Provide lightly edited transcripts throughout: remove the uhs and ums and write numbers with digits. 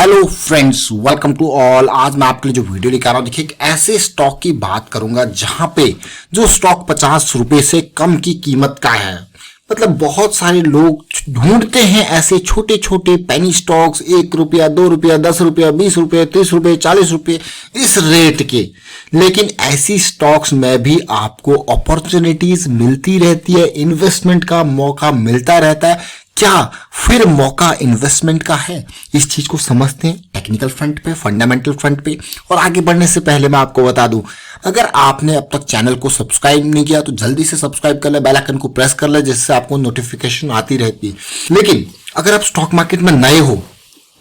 Hello friends, welcome to all. आज मैं आपके लिए जो वीडियो लेकर आ रहा हूं, देखिए एक ऐसे स्टॉक की बात करूंगा जहां पे जो स्टॉक 50 रुपए से कम की कीमत का है। मतलब बहुत सारे लोग ढूंढते हैं ऐसे छोटे छोटे पेनी स्टॉक्स, 1 रुपया, 2 रुपया, 10 रुपया, 20 रुपये, 30 रुपये, 40 रुपये इस रेट के। लेकिन ऐसी स्टॉक्स में भी आपको अपॉर्चुनिटीज मिलती रहती है, इन्वेस्टमेंट का मौका मिलता रहता है। क्या फिर मौका इन्वेस्टमेंट का है? इस चीज को समझते हैं टेक्निकल फ्रंट पे, फंडामेंटल फ्रंट पे। और आगे बढ़ने से पहले मैं आपको बता दूं, अगर आपने अब तक चैनल को सब्सक्राइब नहीं किया तो जल्दी से सब्सक्राइब कर ले, बेल आइकन को प्रेस कर ले, जिससे आपको नोटिफिकेशन आती रहती है। लेकिन अगर आप स्टॉक मार्केट में नए हो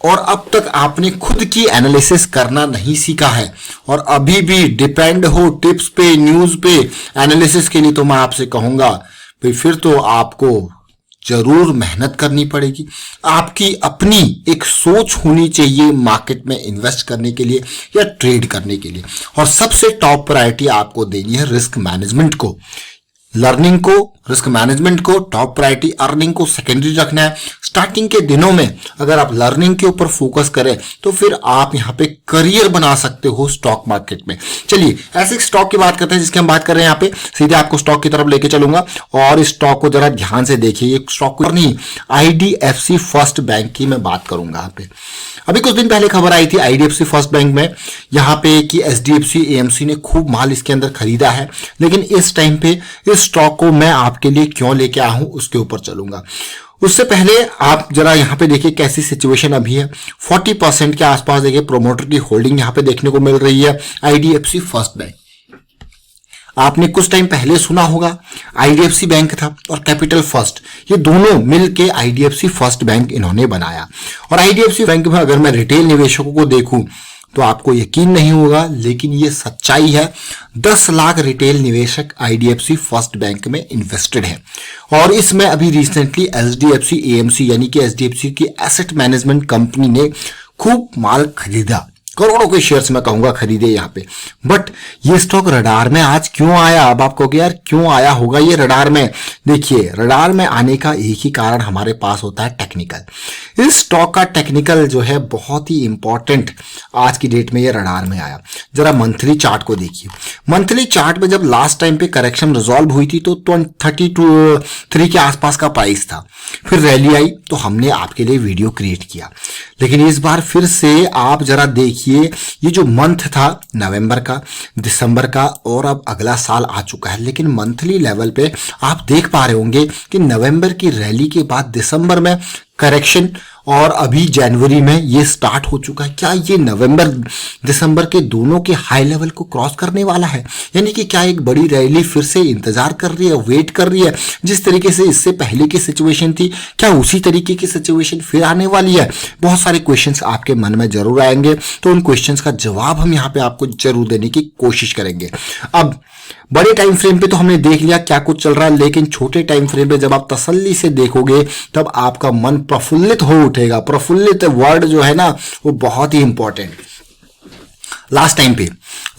और अब तक आपने खुद की एनालिसिस करना नहीं सीखा है और अभी भी डिपेंड हो टिप्स पे, न्यूज पे एनालिसिस के लिए, तो मैं आपसे कहूंगा भाई फिर तो आपको जरूर मेहनत करनी पड़ेगी। आपकी अपनी एक सोच होनी चाहिए मार्केट में इन्वेस्ट करने के लिए या ट्रेड करने के लिए। और सबसे टॉप प्रायोरिटी आपको देनी है रिस्क मैनेजमेंट को, लर्निंग को, रिस्क मैनेजमेंट को टॉप प्रायोरिटी, अर्निंग को सेकेंडरी रखना है। स्टार्टिंग के दिनों में अगर आप लर्निंग के ऊपर फोकस करें तो फिर आप यहां पे करियर बना सकते हो स्टॉक मार्केट में। चलिए ऐसे स्टॉक की बात करते हैं जिसकी हम बात कर रहे हैं। यहां पे सीधे आपको स्टॉक की तरफ लेके चलूंगा और इस स्टॉक को जरा ध्यान से देखिए। ये स्टॉक को नहीं, आईडीएफसी फर्स्ट बैंक की मैं बात करूंगा। यहां पे अभी कुछ दिन पहले खबर आई थी आईडीएफसी फर्स्ट बैंक में यहां पे कि एचडीएफसी एएमसी ने खूब माल इसके अंदर खरीदा है। लेकिन इस टाइम पे इस स्टॉक को मैं आपके लिए क्यों लेके आया हूं उसके ऊपर चलूंगा। उससे पहले आप जरा यहां पे देखिए कैसी सिचुएशन अभी है। 40% के आसपास देखिए प्रोमोटर की होल्डिंग यहां पे देखने को मिल रही है आईडीएफसी फर्स्ट बैंक। आपने कुछ टाइम पहले सुना होगा आईडीएफसी बैंक था और कैपिटल फर्स्ट, ये दोनों मिलके आईडीएफसी फर्स्ट बैंक इन्होंने बनाया। और आईडीएफसी बैंक में अगर मैं रिटेल निवेशकों को देखूं तो आपको यकीन नहीं होगा, लेकिन ये सच्चाई है। 10 लाख रिटेल निवेशक आईडीएफसी फर्स्ट बैंक में इन्वेस्टेड है। और इसमें अभी रिसेंटली एचडीएफसी एएमसी यानी कि एचडीएफसी की एसेट मैनेजमेंट कंपनी ने खूब माल खरीदा, करोड़ों के शेयर्स में कहूंगा खरीदे यहां पे। बट ये स्टॉक रडार में आज क्यों आया? अब आप कहोगे यार क्यों आया होगा ये रडार में? देखिए रडार में आने का एक ही कारण हमारे पास होता है टेक्निकल। इस स्टॉक का टेक्निकल जो है बहुत ही इंपॉर्टेंट आज की डेट में ये रडार में आया। जरा मंथली चार्ट को देखिए। मंथली चार्ट में जब लास्ट टाइम पे करेक्शन रिजॉल्व हुई थी तो 32 के आसपास का प्राइस था। फिर रैली आई तो हमने आपके लिए वीडियो क्रिएट किया। लेकिन इस बार फिर से आप जरा देखिए, ये जो मंथ था नवंबर का, दिसंबर का और अब अगला साल आ चुका है। लेकिन मंथली लेवल पे आप देख पा रहे होंगे कि नवंबर की रैली के बाद दिसंबर में करेक्शन और अभी जनवरी में ये स्टार्ट हो चुका है। क्या ये नवंबर दिसंबर के दोनों के हाई लेवल को क्रॉस करने वाला है? यानी कि क्या एक बड़ी रैली फिर से इंतजार कर रही है, वेट कर रही है? जिस तरीके से इससे पहले की सिचुएशन थी, क्या उसी तरीके की सिचुएशन फिर आने वाली है? बहुत सारे क्वेश्चंस आपके मन में जरूर आएंगे, तो उन क्वेश्चंस का जवाब हम यहाँ पे आपको जरूर देने की कोशिश करेंगे। अब बड़े टाइम फ्रेम पे तो हमने देख लिया क्या कुछ चल रहा है, लेकिन छोटे टाइम फ्रेम पे जब आप तसल्ली से देखोगे तब आपका मन प्रफुल्लित हो उठेगा। प्रफुल्लित वर्ड जो है ना वो बहुत ही इंपॉर्टेंट। लास्ट टाइम पे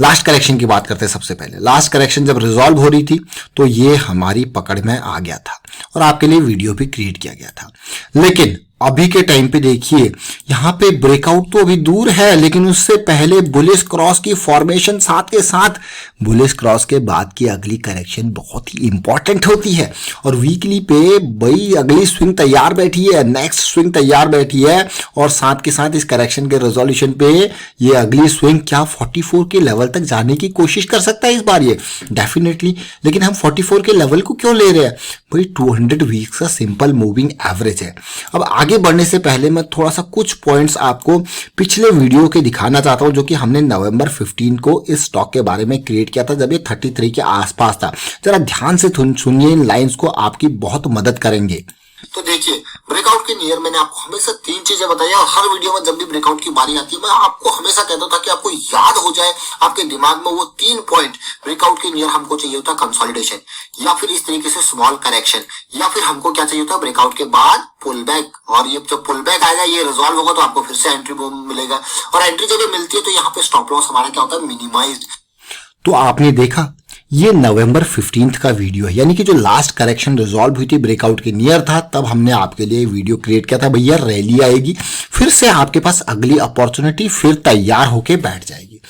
लास्ट करेक्शन की बात करते हैं। सबसे पहले लास्ट करेक्शन जब रिजॉल्व हो रही थी तो ये हमारी पकड़ में आ गया था और आपके लिए वीडियो भी क्रिएट किया गया था। लेकिन अभी के टाइम पे देखिए यहां पे ब्रेकआउट तो अभी दूर है, लेकिन उससे पहले बुलिश क्रॉस की फॉर्मेशन, साथ के साथ बुलिश क्रॉस के बाद की अगली करेक्शन बहुत ही इंपॉर्टेंट होती है। और वीकली पे भाई अगली स्विंग तैयार बैठी है, नेक्स्ट स्विंग तैयार बैठी है। और साथ के साथ इस करेक्शन के रेजोल्यूशन पे ये अगली स्विंग क्या 44 के लेवल तक जाने की कोशिश कर सकता है इस बार ये डेफिनेटली। लेकिन हम 44 के लेवल को क्यों ले रहे हैं भाई? 200 वीक्स का सिंपल मूविंग एवरेज है। अब आगे बढ़ने से पहले मैं थोड़ा सा कुछ पॉइंट्स आपको पिछले वीडियो के दिखाना चाहता हूं, जो कि हमने नवंबर 15 को इस स्टॉक के बारे में क्रिएट किया था जब ये 33 के आसपास था। जरा ध्यान से सुनिए, इन लाइंस को आपकी बहुत मदद करेंगे। तो देखिए ब्रेकआउट के नियर मैंने आपको हमेशा 3 चीजें बताई और हर वीडियो में जब भी ब्रेकआउट की बारी आती है मैं आपको हमेशा कहता था कि आपको याद हो जाए आपके दिमाग में वो 3 पॉइंट। ब्रेकआउट के नियर हमको चाहिए होता कंसोलिडेशन, या फिर इस तरीके से स्मॉल करेक्शन, या फिर हमको क्या चाहिए होता ब्रेकआउट के बाद पुल बैक। और ये जब पुल बैक आएगा, ये रिजॉल्व होगा, तो आपको फिर से एंट्री मिलेगा। और एंट्री जब मिलती है तो यहाँ पे स्टॉप लॉस हमारा क्या होता है, मिनिमाइज्ड। तो आपने देखा ये नवंबर 15 का वीडियो है, यानी कि जो लास्ट करेक्शन रिजॉल्व हुई थी ब्रेकआउट के नियर था, तब हमने आपके लिए वीडियो क्रिएट किया था भैया रैली आएगी, फिर से आपके पास अगली अपॉर्चुनिटी फिर तैयार होके बैठ जाएगी।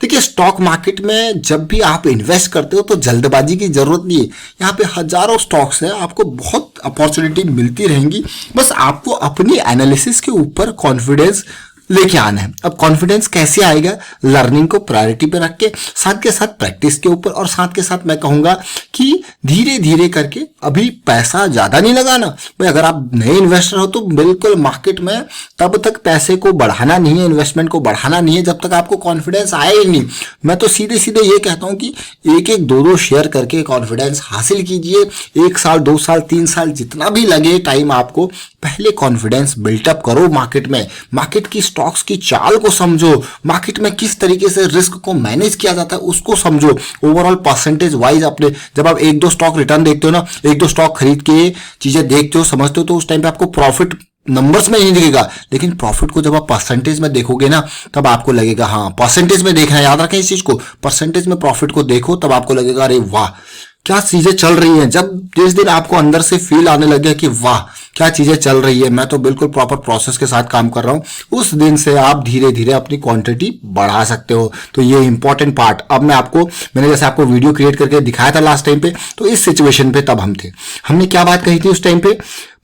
देखिए स्टॉक मार्केट में जब भी आप इन्वेस्ट करते हो तो जल्दबाजी की जरूरत नहीं है। यहाँ पे हजारों स्टॉक्स हैं, आपको बहुत अपॉर्चुनिटी मिलती रहेंगी, बस आपको अपनी एनालिसिस के ऊपर कॉन्फिडेंस लेके आना है। अब कॉन्फिडेंस कैसे आएगा? लर्निंग को प्रायोरिटी पे रख के, साथ के साथ प्रैक्टिस के ऊपर, और साथ के साथ मैं कहूंगा कि धीरे धीरे करके, अभी पैसा ज्यादा नहीं लगाना भाई। अगर आप नए इन्वेस्टर हो तो बिल्कुल मार्केट में तब तक पैसे को बढ़ाना नहीं है, इन्वेस्टमेंट को बढ़ाना नहीं है जब तक आपको कॉन्फिडेंस आए ही नहीं। मैं तो सीधे सीधे ये कहता हूं कि एक एक दो शेयर करके कॉन्फिडेंस हासिल कीजिए। 1 साल 2 साल 3 साल जितना भी लगे टाइम, आपको पहले कॉन्फिडेंस बिल्टअप करो मार्केट में, मार्केट की स्टॉक्स की चाल को समझो, मार्केट में किस तरीके से रिस्क को मैनेज किया जाता है उसको समझो। ओवरऑल परसेंटेज वाइज अपने, जब आप 1-2 स्टॉक रिटर्न देखते हो ना, 1-2 स्टॉक खरीद के चीजें देखते हो, समझते हो, तो उस टाइम पे आपको प्रॉफिट नंबर्स में नहीं दिखेगा, लेकिन प्रॉफिट को जब आप परसेंटेज में देखोगे ना, तब आपको लगेगा हाँ परसेंटेज में देखना है। याद रखें इस चीज को, परसेंटेज में प्रॉफिट को देखो, तब आपको लगेगा अरे वाह क्या चीजें चल रही हैं। जब जिस दिन आपको अंदर से फील आने लगे कि वाह क्या चीजें चल रही है, मैं तो बिल्कुल प्रॉपर प्रोसेस के साथ काम कर रहा हूं, उस दिन से आप धीरे धीरे अपनी क्वांटिटी बढ़ा सकते हो। तो ये इंपॉर्टेंट पार्ट अब मैंने जैसे आपको वीडियो क्रिएट करके दिखाया था लास्ट टाइम पे, तो इस सिचुएशन पे तब हमने क्या बात कही थी उस टाइम पे?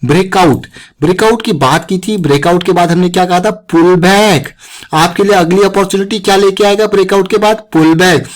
ब्रेकआउट की बात की थी। ब्रेकआउट के बाद हमने क्या कहा था? Pull back. आपके लिए अगली अपॉर्चुनिटी क्या लेके आएगा ब्रेकआउट के बाद? Pull back.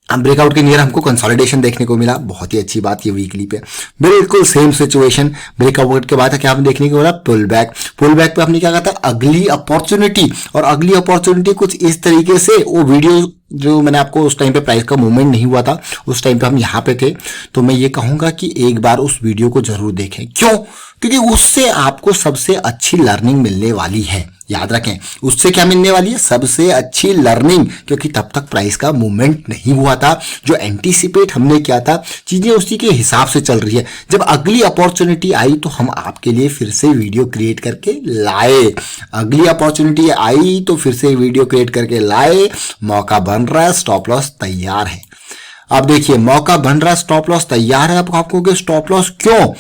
अब ब्रेकआउट के नियर हमको कंसोलिडेशन देखने को मिला, बहुत ही अच्छी बात। ये वीकली पे बिल्कुल सेम सिचुएशन, ब्रेकआउट के बाद क्या हमें देखने को मिला? पुल बैक पे हमने क्या कहा था? अगली अपॉर्चुनिटी। और अगली अपॉर्चुनिटी कुछ इस तरीके से, वो वीडियो जो मैंने आपको उस टाइम पे प्राइस का मूवमेंट नहीं हुआ था, उस टाइम पे हम यहाँ पे थे, तो मैं ये कहूंगा कि एक बार उस वीडियो को जरूर देखें। क्यों? क्योंकि उससे आपको सबसे अच्छी लर्निंग मिलने वाली है। याद रखें, उससे क्या मिलने वाली है? सबसे अच्छी लर्निंग, क्योंकि तब तक प्राइस का मूवमेंट नहीं हुआ था। जो एंटीसिपेट हमने किया था, चीजें उसी के हिसाब से चल रही है। जब अगली अपॉर्चुनिटी आई तो हम आपके लिए फिर से वीडियो क्रिएट करके लाए। अगली अपॉर्चुनिटी आई तो फिर से वीडियो क्रिएट करके लाए। मौका बन रहा है, स्टॉप लॉस तैयार है। अब देखिए मौका बन रहा है, स्टॉप लॉस तैयार है। आपको स्टॉप लॉस क्यों?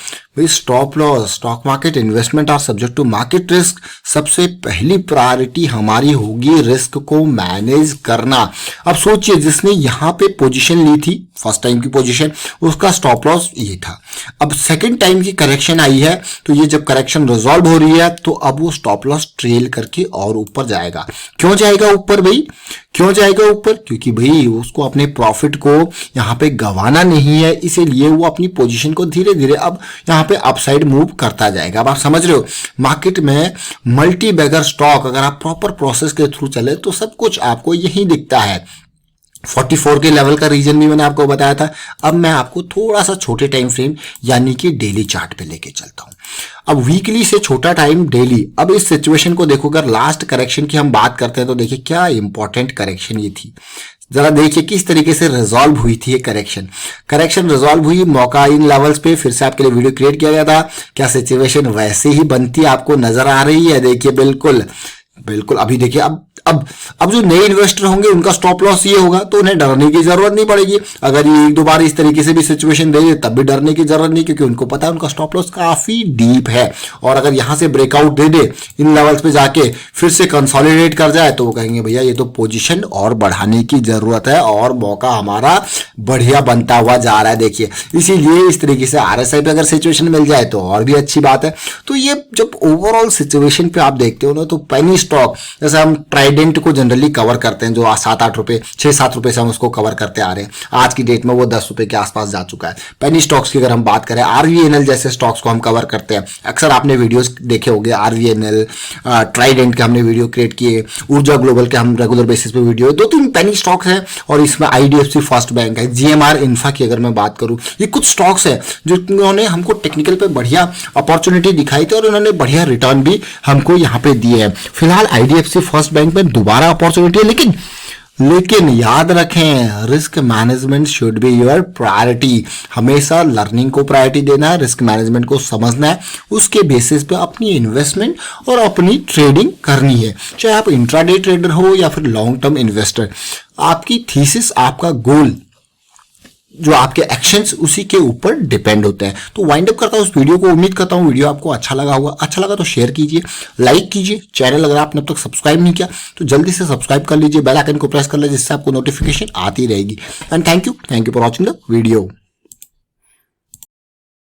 Stop loss, stock market investment are subject to market risk. सबसे पहली प्रायोरिटी हमारी होगी रिस्क को मैनेज करना। अब सोचिए, जिसने यहां पे पोजीशन ली थी फर्स्ट टाइम की पोजीशन, उसका स्टॉप लॉस ये था। अब सेकंड टाइम की करेक्शन आई है, तो ये जब करेक्शन रिजॉल्व हो रही है तो अब वो स्टॉप लॉस ट्रेल करके और ऊपर जाएगा। क्यों जाएगा ऊपर भाई? क्यों जाएगा ऊपर? क्योंकि भाई उसको अपने प्रॉफिट को यहाँ पे गंवाना नहीं है, इसीलिए वो अपनी पोजीशन को धीरे धीरे अब यहाँ पे अपसाइड मूव करता जाएगा। अब आप समझ रहे हो, मार्केट में मल्टी बैगर स्टॉक अगर आप प्रॉपर प्रोसेस के थ्रू चले तो सब कुछ आपको यही दिखता है। 44 के लेवल का रीजन भी मैंने आपको बताया था। अब मैं आपको थोड़ा सा छोटे टाइम फ्रेम यानी कि डेली चार्ट पे लेके चलता हूं। अब वीकली से छोटा टाइम डेली। अब इस सिचुएशन को देखो, अगर लास्ट करेक्शन की हम बात करते हैं तो देखिए क्या इंपॉर्टेंट करेक्शन ये थी। जरा देखिए किस तरीके से रिजॉल्व हुई थी ये करेक्शन रिजॉल्व हुई। मौका इन लेवल्स पे फिर से आपके लिए वीडियो क्रिएट किया गया था। क्या सिचुएशन वैसे ही बनती आपको नजर आ रही है? देखिए बिल्कुल अभी देखिए, अब जो नए इन्वेस्टर होंगे उनका स्टॉप लॉस ये होगा, तो उन्हें डरने की जरूरत नहीं पड़ेगी। अगर ये 1-2 बार इस तरीके से भी सिचुएशन दे दे तब भी डरने की जरूरत नहीं, क्योंकि उनको पता है उनका स्टॉप लॉस काफी डीप है। और अगर यहां से ब्रेकआउट दे दे इन लेवल्स पे जाके फिर से कंसोलिडेट कर जाए, तो वो कहेंगे भैया ये तो पोजीशन और बढ़ाने की जरूरत है और मौका हमारा बढ़िया बनता हुआ जा रहा है। देखिए इसीलिए इस तरीके से RSI पे अगर सिचुएशन मिल जाए तो और भी अच्छी बात है। तो ये जब ओवरऑल सिचुएशन पे आप देखते हो ना, तो पेनी स्टॉक, जैसे हम ट्राइडेंट को जनरली कवर करते हैं, जो 7-8 रुपए 6-7 रुपए से हम उसको कवर करते आ रहे हैं, आज की डेट में वो 10 रुपए के आसपास जा चुका है। पेनी स्टॉक्स की अगर हम बात करें, RVNL जैसे स्टॉक्स को हम कवर करते हैं। अक्सर आपने वीडियोस देखे होंगे, RVNL, ट्राइडेंट के हमने वीडियो क्रिएट किए, ऊर्जा ग्लोबल के हम रेगुलर बेसिस पे वीडियो, 2-3 पेनी स्टॉक्स हैं। और इसमें IDFC फर्स्ट बैंक है, GMR इन्फा की अगर मैं बात करूं, ये कुछ स्टॉक्स है जिन्होंने हमको टेक्निकल पे बढ़िया अपॉर्चुनिटी दिखाई थी और उन्होंने बढ़िया रिटर्न भी हमको यहाँ पे दिए हैं। फिलहाल IDFC फर्स्ट बैंक में दोबारा अपॉर्चुनिटी है, लेकिन याद रखें risk management should be your priority. हमेशा लर्निंग को प्रायोरिटी देना है, रिस्क मैनेजमेंट को समझना है, उसके बेसिस पे अपनी इन्वेस्टमेंट और अपनी ट्रेडिंग करनी है। चाहे आप इंट्राडे ट्रेडर हो या फिर लॉन्ग टर्म इन्वेस्टर, आपकी थीसिस, आपका गोल जो आपके एक्शंस उसी के ऊपर डिपेंड होते हैं। तो वाइंड अप करता हूँ उस वीडियो को। उम्मीद करता हूँ वीडियो आपको अच्छा लगा होगा। अच्छा लगा तो शेयर कीजिए, लाइक कीजिए। चैनल अगर आपने अब तक सब्सक्राइब नहीं किया तो जल्दी से सब्सक्राइब कर लीजिए, बेल आइकन को प्रेस कर लीजिए, जिससे आपको नोटिफिकेशन आती रहेगी। And thank you for watching the video.